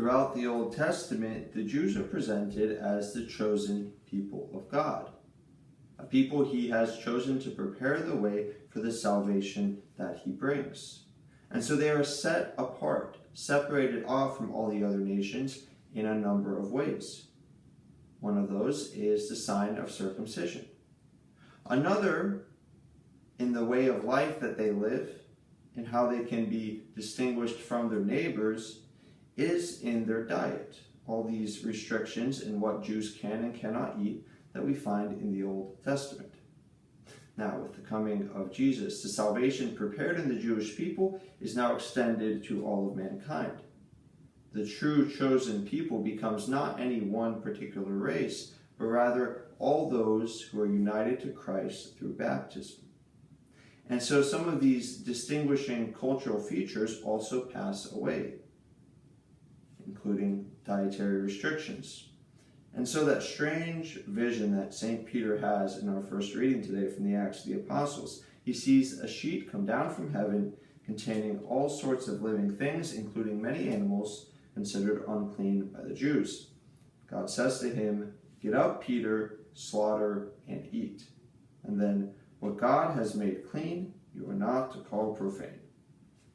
Throughout the Old Testament, the Jews are presented as the chosen people of God, a people he has chosen to prepare the way for the salvation that he brings. And so they are set apart, separated off from all the other nations in a number of ways. One of those is the sign of circumcision. Another, in the way of life that they live and how they can be distinguished from their neighbors, is in their diet. All these restrictions in what Jews can and cannot eat that we find in the Old Testament. Now, with the coming of Jesus, the salvation prepared in the Jewish people is now extended to all of mankind. The true chosen people becomes not any one particular race, but rather all those who are united to Christ through baptism. And so some of these distinguishing cultural features also pass away, including dietary restrictions. And so that strange vision that St. Peter has in our first reading today from the Acts of the Apostles, he sees a sheet come down from heaven containing all sorts of living things, including many animals considered unclean by the Jews. God says to him, "Get up, Peter, slaughter and eat." And then, "What God has made clean, you are not to call profane."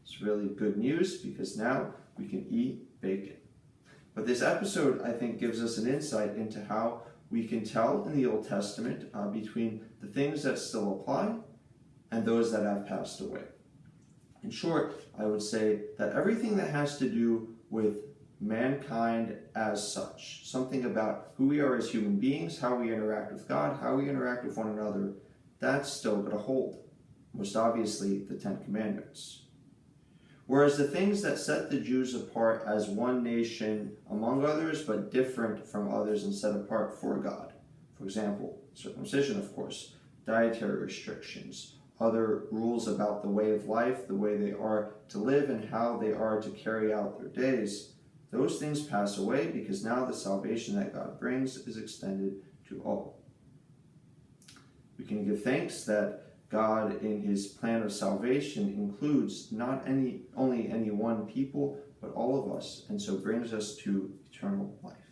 It's really good news because now we can eat bacon. But this episode, I think, gives us an insight into how we can tell in the Old Testament between the things that still apply and those that have passed away. In short, I would say that everything that has to do with mankind as such, something about who we are as human beings, how we interact with God, how we interact with one another, that's still going to hold. Most obviously, the Ten Commandments. Whereas the things that set the Jews apart as one nation among others, but different from others and set apart for God, for example, circumcision, of course, dietary restrictions, other rules about the way of life, the way they are to live, and how they are to carry out their days, those things pass away because now the salvation that God brings is extended to all. We can give thanks that God, in his plan of salvation, includes not only any one people, but all of us, and so brings us to eternal life.